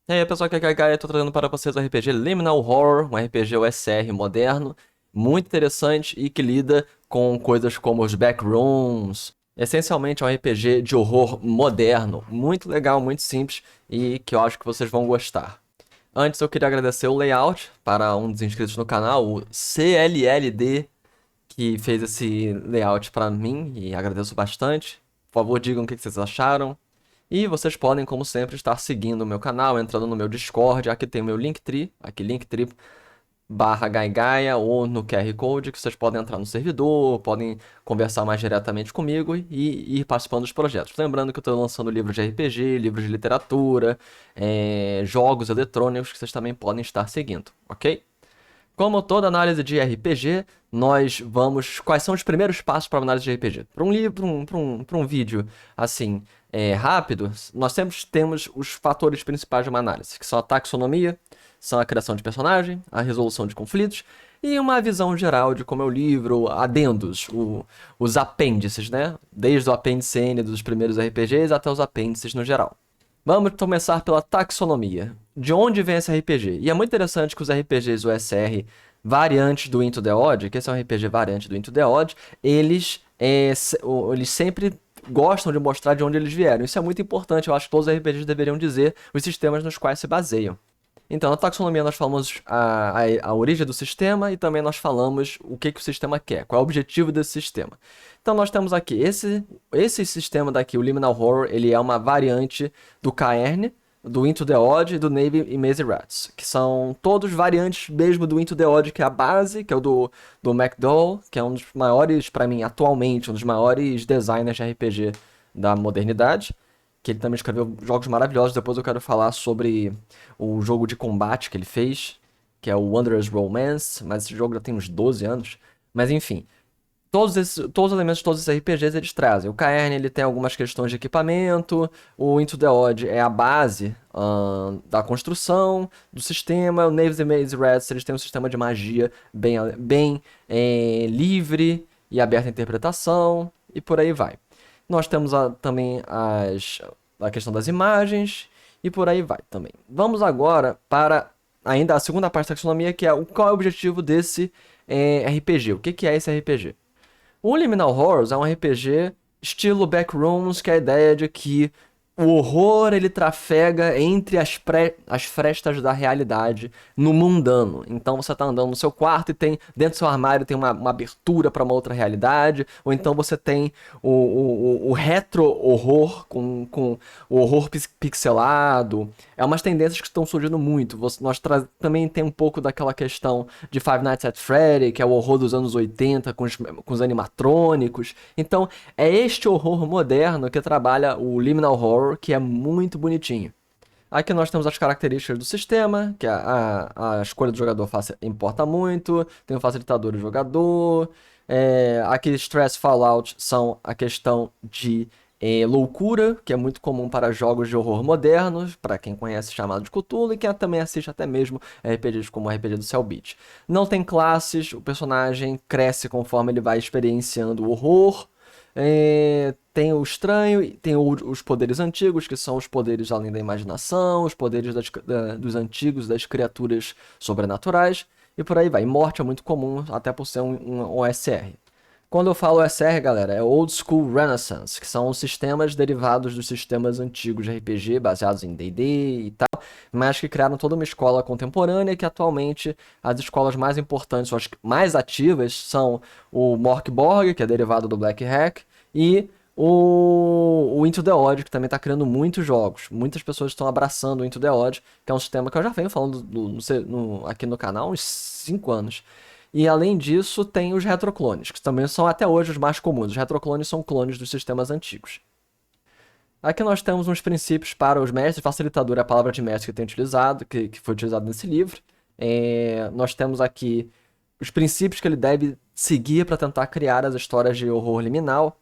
E aí, pessoal, aqui é Gaia, eu tô trazendo para vocês o RPG Liminal Horror, um RPG OSR moderno, muito interessante e que lida com coisas como os backrooms. Essencialmente é um RPG de horror moderno, muito legal, muito simples e que eu acho que vocês vão gostar. Antes eu queria agradecer o layout para um dos inscritos no canal, o CLLD, que fez esse layout para mim e agradeço bastante. Por favor, digam o que vocês acharam. E vocês podem, como sempre, estar seguindo o meu canal, entrando no meu Discord. Aqui tem o meu Linktree, aqui Linktree barra Gaigaia, ou no QR Code, que vocês podem entrar no servidor, podem conversar mais diretamente comigo e ir participando dos projetos. Lembrando que eu estou lançando livros de RPG, livros de literatura, jogos eletrônicos que vocês também podem estar seguindo, ok? Como toda análise de RPG, nós vamos. Quais são os primeiros passos para análise de RPG? Para um livro, para um vídeo assim rápido, nós sempre temos os fatores principais de uma análise, que são a taxonomia, são a criação de personagem, a resolução de conflitos e uma visão geral de como é o livro, adendos, os apêndices, né? Desde o apêndice N dos primeiros RPGs até os apêndices no geral. Vamos começar pela taxonomia. De onde vem esse RPG? E é muito interessante que os RPGs USR variantes do Into the Odd, que esse é um RPG variante do Into the Odd, eles sempre gostam de mostrar de onde eles vieram. Isso é muito importante, eu acho que todos os RPGs deveriam dizer os sistemas nos quais se baseiam. Então, na taxonomia nós falamos a origem do sistema e também nós falamos o que o sistema quer, qual é o objetivo desse sistema. Então nós temos aqui, esse sistema daqui, o Liminal Horror, ele é uma variante do Caern, do Into the Odd, do Navy e Maze Rats, que são todos variantes mesmo do Into the Odd, que é a base, que é o do McDowell, que é um dos maiores, para mim, atualmente, um dos maiores designers de RPG da modernidade, que ele também escreveu jogos maravilhosos. Depois eu quero falar sobre o jogo de combate que ele fez, que é o Wanderer's Romance, mas esse jogo já tem uns 12 anos. Mas enfim, todos os elementos de todos esses RPGs eles trazem. O Caern ele tem algumas questões de equipamento, o Into the Odd é a base da construção do sistema, o Naves and Maze Rats eles têm um sistema de magia bem livre e aberta à interpretação, e por aí vai. Nós temos também a questão das imagens e por aí vai também. Vamos agora para ainda a segunda parte da taxonomia, que é qual é o objetivo desse RPG. O que é esse RPG? O Liminal Horrors é um RPG estilo Backrooms, que é a ideia de que o horror ele trafega entre as frestas da realidade no mundano. Então você tá andando no seu quarto e tem dentro do seu armário tem uma abertura para uma outra realidade, ou então você tem o retro-horror com o horror pixelado. É umas tendências que estão surgindo muito. Nós também tem um pouco daquela questão de Five Nights at Freddy, que é o horror dos anos 80 com os animatrônicos. Então é este horror moderno que trabalha o Liminal Horror, que é muito bonitinho. Aqui nós temos as características do sistema, que a escolha do jogador importa muito, tem o facilitador do jogador, aqui Stress Fallout são a questão de loucura, que é muito comum para jogos de horror modernos, para quem conhece Chamado de Cthulhu e quem também assiste até mesmo RPGs como o RPG do Cellbit. Não tem classes, o personagem cresce conforme ele vai experienciando o horror. Tem o estranho, tem os poderes antigos, que são os poderes além da imaginação, os poderes dos antigos, das criaturas sobrenaturais, e por aí vai. Morte é muito comum, até por ser um OSR. Quando eu falo OSR, galera, é Old School Renaissance, que são os sistemas derivados dos sistemas antigos de RPG, baseados em D&D e tal, mas que criaram toda uma escola contemporânea, que atualmente as escolas mais importantes, as mais ativas, são o Morkborg, que é derivado do Black Hack, e o Into the Odd, que também está criando muitos jogos. Muitas pessoas estão abraçando o Into the Odd, que é um sistema que eu já venho falando aqui no canal há uns 5 anos. E além disso, tem os retroclones, que também são até hoje os mais comuns. Os retroclones são clones dos sistemas antigos. Aqui nós temos uns princípios para os mestres. Facilitador é a palavra de mestre que tem utilizado, que foi utilizado nesse livro. Nós temos aqui os princípios que ele deve seguir para tentar criar as histórias de horror liminal.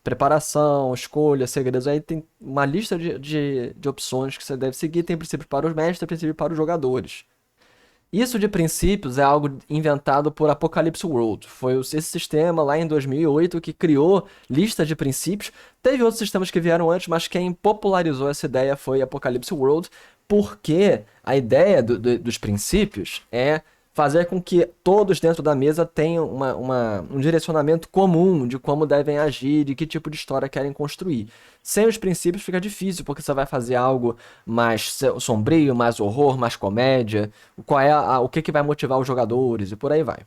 Preparação, escolha, segredos. Aí tem uma lista de opções que você deve seguir. Tem princípios para os mestres e princípios para os jogadores. Isso de princípios é algo inventado por Apocalypse World. Foi esse sistema lá em 2008 que criou lista de princípios. Teve outros sistemas que vieram antes, mas quem popularizou essa ideia foi Apocalypse World, Porque a ideia dos princípios é fazer com que todos dentro da mesa tenham um direcionamento comum de como devem agir e que tipo de história querem construir. Sem os princípios fica difícil, porque você vai fazer algo mais sombrio, mais horror, mais comédia, qual é o que vai motivar os jogadores e por aí vai.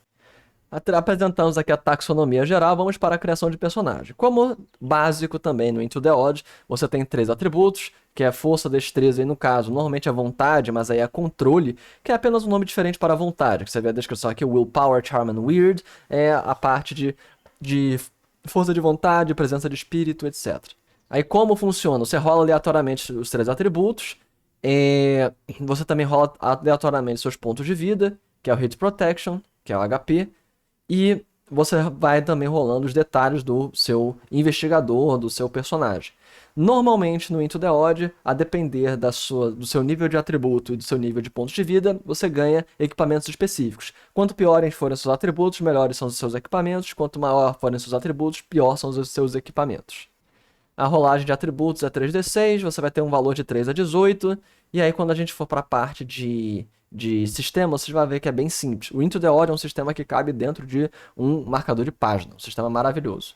Apresentamos aqui a taxonomia geral, vamos para a criação de personagem. Como básico também no Into the Odd, você tem 3 atributos, que é força, destreza e no caso, normalmente é vontade, mas aí é controle, que é apenas um nome diferente para vontade, que você vê a descrição aqui, Willpower, Charm and Weird, é a parte de força de vontade, presença de espírito, etc. Aí como funciona? Você rola aleatoriamente os 3 atributos, você também rola aleatoriamente seus pontos de vida, que é o Hit Protection, que é o HP, e você vai também rolando os detalhes do seu investigador, do seu personagem. Normalmente no Into the Odd, a depender do seu nível de atributo e do seu nível de pontos de vida, você ganha equipamentos específicos. Quanto piores forem seus atributos, melhores são os seus equipamentos. Quanto maior forem seus atributos, pior são os seus equipamentos. A rolagem de atributos é 3d6, você vai ter um valor de 3 a 18. E aí quando a gente for para a parte de sistema, você vai ver que é bem simples. O Into the Odd é um sistema que cabe dentro de um marcador de página, um sistema maravilhoso.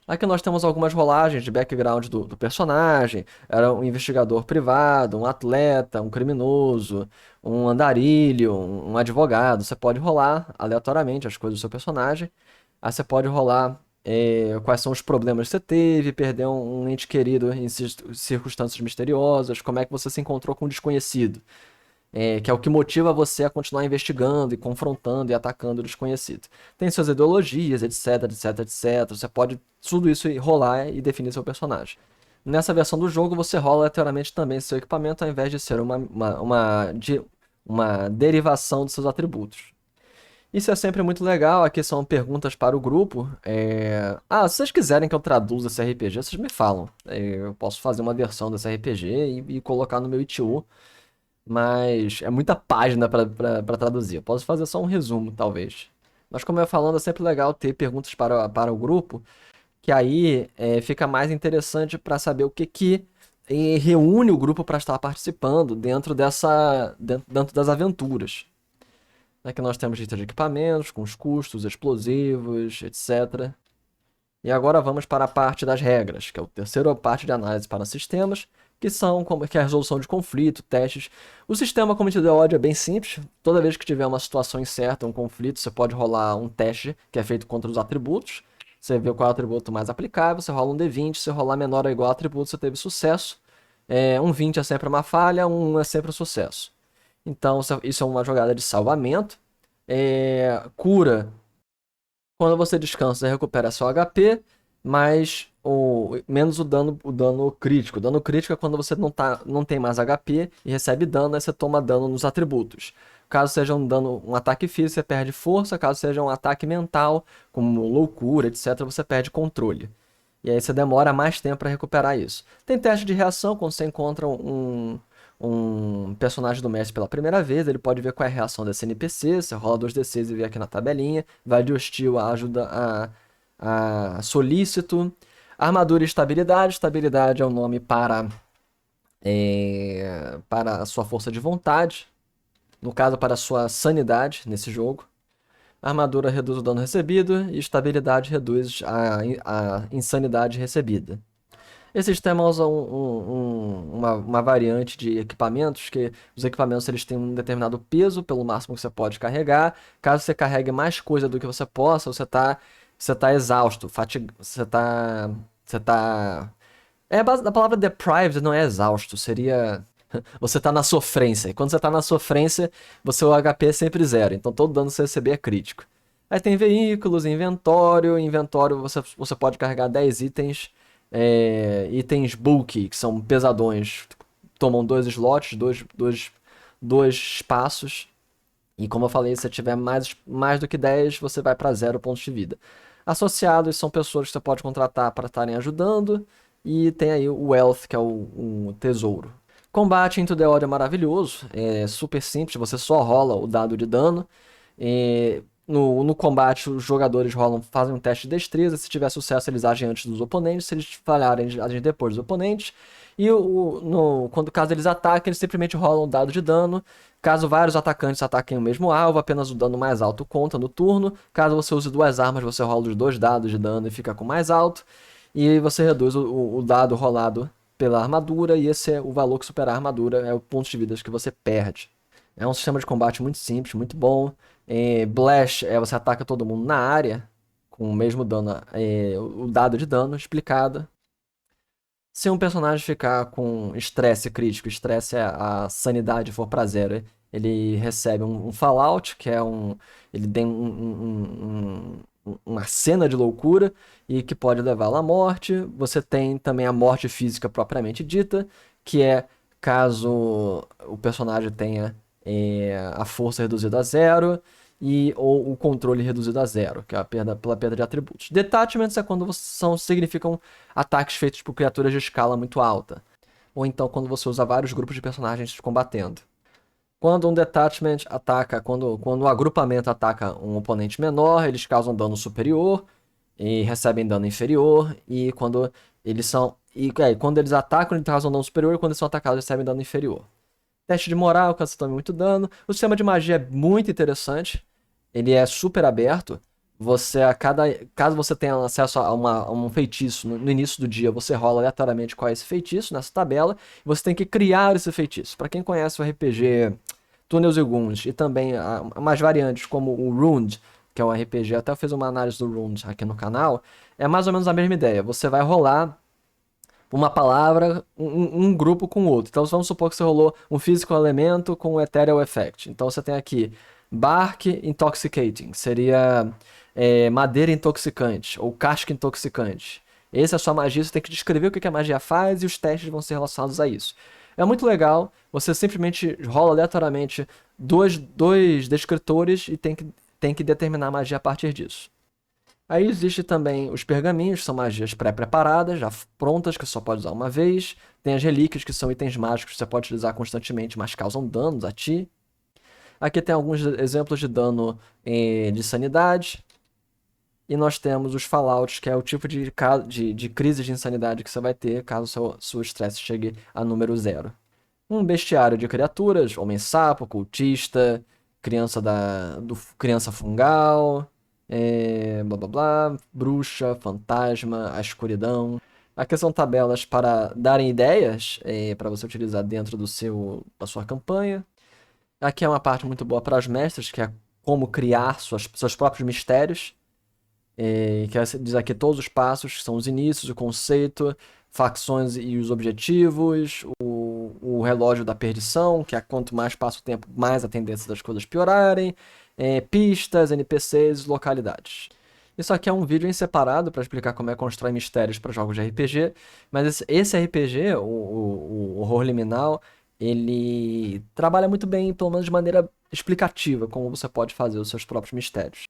Aqui nós temos algumas rolagens de background do personagem. Era um investigador privado, um atleta, um criminoso, um andarilho, um advogado. Você pode rolar aleatoriamente as coisas do seu personagem. Aí você pode rolar quais são os problemas que você teve, perder um ente querido em circunstâncias misteriosas, como é que você se encontrou com um desconhecido. Que é o que motiva você a continuar investigando e confrontando e atacando o desconhecido. Tem suas ideologias, etc, etc, etc. Você pode tudo isso rolar e definir seu personagem. Nessa versão do jogo, você rola aleatoriamente também seu equipamento, ao invés de ser uma derivação dos seus atributos. Isso é sempre muito legal. Aqui são perguntas para o grupo. Se vocês quiserem que eu traduza esse RPG, vocês me falam. Eu posso fazer uma versão desse RPG e colocar no meu itch.io. Mas é muita página para traduzir. Eu posso fazer só um resumo, talvez. Mas como eu ia falando, é sempre legal ter perguntas para o grupo, que aí fica mais interessante para saber o que reúne o grupo para estar participando dentro dentro das aventuras. Aqui nós temos lista de equipamentos, com os custos, explosivos, etc. E agora vamos para a parte das regras, que é a terceira parte de análise para sistemas, que são como que é a resolução de conflito, testes. O sistema como Into the Odd é bem simples. Toda vez que tiver uma situação incerta, um conflito, você pode rolar um teste que é feito contra os atributos. Você vê qual é o atributo mais aplicável, você rola um D20, se rolar menor ou igual ao atributo, você teve sucesso. Um 20 é sempre uma falha, um 1 é sempre um sucesso. Então isso é uma jogada de salvamento. Cura. Quando você descansa, você recupera seu HP, mas menos o dano crítico. O dano crítico é quando você não tem mais HP e recebe dano, aí você toma dano nos atributos. Caso seja um ataque físico, você perde força. Caso seja um ataque mental, como loucura, etc., você perde controle. E aí você demora mais tempo para recuperar isso. Tem teste de reação, quando você encontra um personagem do mestre pela primeira vez, ele pode ver qual é a reação desse NPC, você rola 2d6 e vê aqui na tabelinha, vai de hostil a ajuda a solícito. Armadura e estabilidade. Estabilidade é o nome para a sua força de vontade, no caso para a sua sanidade nesse jogo. Armadura reduz o dano recebido e estabilidade reduz a insanidade recebida. Esse sistema usa uma variante de equipamentos, que os equipamentos eles têm um determinado peso pelo máximo que você pode carregar. Caso você carregue mais coisa do que você possa, você tá exausto, você tá... A palavra deprived não é exausto, seria... Você tá na sofrência. E quando você tá na sofrência, o HP é sempre zero. Então todo dano que você receber é crítico. Aí tem veículos, inventório. Inventório você pode carregar 10 itens. Itens bulky, que são pesadões. Tomam 2 slots, dois espaços. E como eu falei, se você tiver mais do que 10, você vai para 0 pontos de vida. Associados são pessoas que você pode contratar para estarem ajudando. E tem aí o Wealth, que é o tesouro. Combate Into the Odd é maravilhoso, é super simples, você só rola o dado de dano. No combate, os jogadores fazem um teste de destreza. Se tiver sucesso, eles agem antes dos oponentes. Se eles falharem, eles agem depois dos oponentes. E caso eles ataquem, eles simplesmente rolam um dado de dano. Caso vários atacantes ataquem o mesmo alvo, apenas o dano mais alto conta no turno. Caso você use duas armas, você rola os dois dados de dano e fica com mais alto. E você reduz o dado rolado pela armadura. E esse é o valor que superar a armadura, é o ponto de vida que você perde. É um sistema de combate muito simples, muito bom. Blast você ataca todo mundo na área, com o mesmo dano, o dado de dano explicado. Se um personagem ficar com estresse crítico, estresse é a sanidade for pra zero, ele recebe um fallout, que é ele tem uma cena de loucura e que pode levá-lo à morte. Você tem também a morte física propriamente dita, que é caso o personagem tenha a força reduzida a zero ou o controle reduzido a zero, que é pela perda de atributos. Detachments é quando significam ataques feitos por criaturas de escala muito alta, ou então quando você usa vários grupos de personagens combatendo. Quando um detachment ataca, quando o agrupamento ataca um oponente menor, eles causam dano superior e recebem dano inferior, e quando eles atacam, eles causam dano superior, e quando eles são atacados, eles recebem dano inferior. Teste de moral, caso você tome muito dano. O sistema de magia é muito interessante. Ele é super aberto. Caso você tenha acesso a um feitiço no início do dia, você rola aleatoriamente qual é esse feitiço nessa tabela. E você tem que criar esse feitiço. Para quem conhece o RPG Túneis e Guns e também mais variantes como o Rund, que é um RPG, até eu fiz uma análise do Rund aqui no canal, é mais ou menos a mesma ideia. Você vai rolar uma palavra, um grupo com outro. Então vamos supor que você rolou um Physical Elemento com um Ethereal Effect. Então você tem aqui Bark Intoxicating, seria madeira intoxicante, ou casca intoxicante. Essa é a sua magia, você tem que descrever o que a magia faz e os testes vão ser relacionados a isso. É muito legal, você simplesmente rola aleatoriamente dois descritores e tem que determinar a magia a partir disso. Aí existe também os pergaminhos, que são magias pré-preparadas, já prontas, que você só pode usar uma vez. Tem as relíquias, que são itens mágicos que você pode utilizar constantemente, mas causam danos a ti. Aqui tem alguns exemplos de dano de sanidade. E nós temos os fallouts, que é o tipo de crise de insanidade que você vai ter caso seu estresse chegue a número zero. Um bestiário de criaturas, homem-sapo, cultista, criança fungal, blá blá blá, bruxa, fantasma, a escuridão. Aqui são tabelas para darem ideias para você utilizar dentro da sua campanha. Aqui é uma parte muito boa para os mestres, que é como criar seus próprios mistérios. Que diz aqui todos os passos, que são os inícios, o conceito, facções e os objetivos, o relógio da perdição, que é quanto mais passa o tempo, mais a tendência das coisas piorarem, pistas, NPCs, localidades. Isso aqui é um vídeo em separado para explicar como é constrói mistérios para jogos de RPG, mas esse RPG, o Horror Liminal, ele trabalha muito bem, pelo menos de maneira explicativa, como você pode fazer os seus próprios mistérios.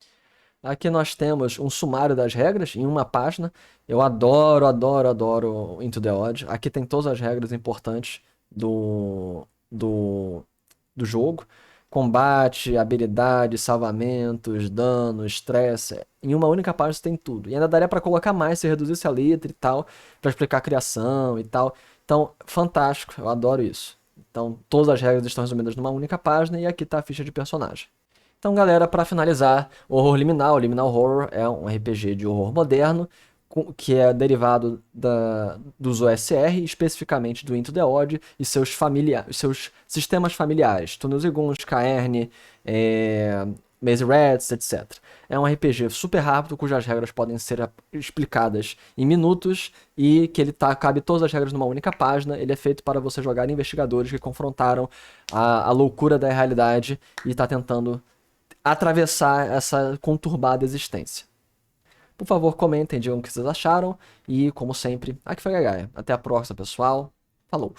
Aqui nós temos um sumário das regras em uma página. Eu adoro, adoro, adoro Into the Odd. Aqui tem todas as regras importantes do jogo. Combate, habilidade, salvamentos, dano, estresse. Em uma única página você tem tudo. E ainda daria para colocar mais se reduzisse a letra e tal, para explicar a criação e tal. Então, fantástico, eu adoro isso. Então, todas as regras estão resumidas numa única página e aqui está a ficha de personagem. Então, galera, para finalizar, Horror Liminal. Liminal Horror é um RPG de horror moderno, que é derivado dos OSR, especificamente do Into the Odd e seus sistemas familiares, Túneis e Guns, Caerne, Maze Rats, etc. É um RPG super rápido, cujas regras podem ser explicadas em minutos e que cabe todas as regras numa única página. Ele é feito para você jogar investigadores que confrontaram a loucura da realidade e está tentando atravessar essa conturbada existência. Por favor, comentem, digam o que vocês acharam. E, como sempre, aqui foi a Gaia. Até a próxima, pessoal. Falou!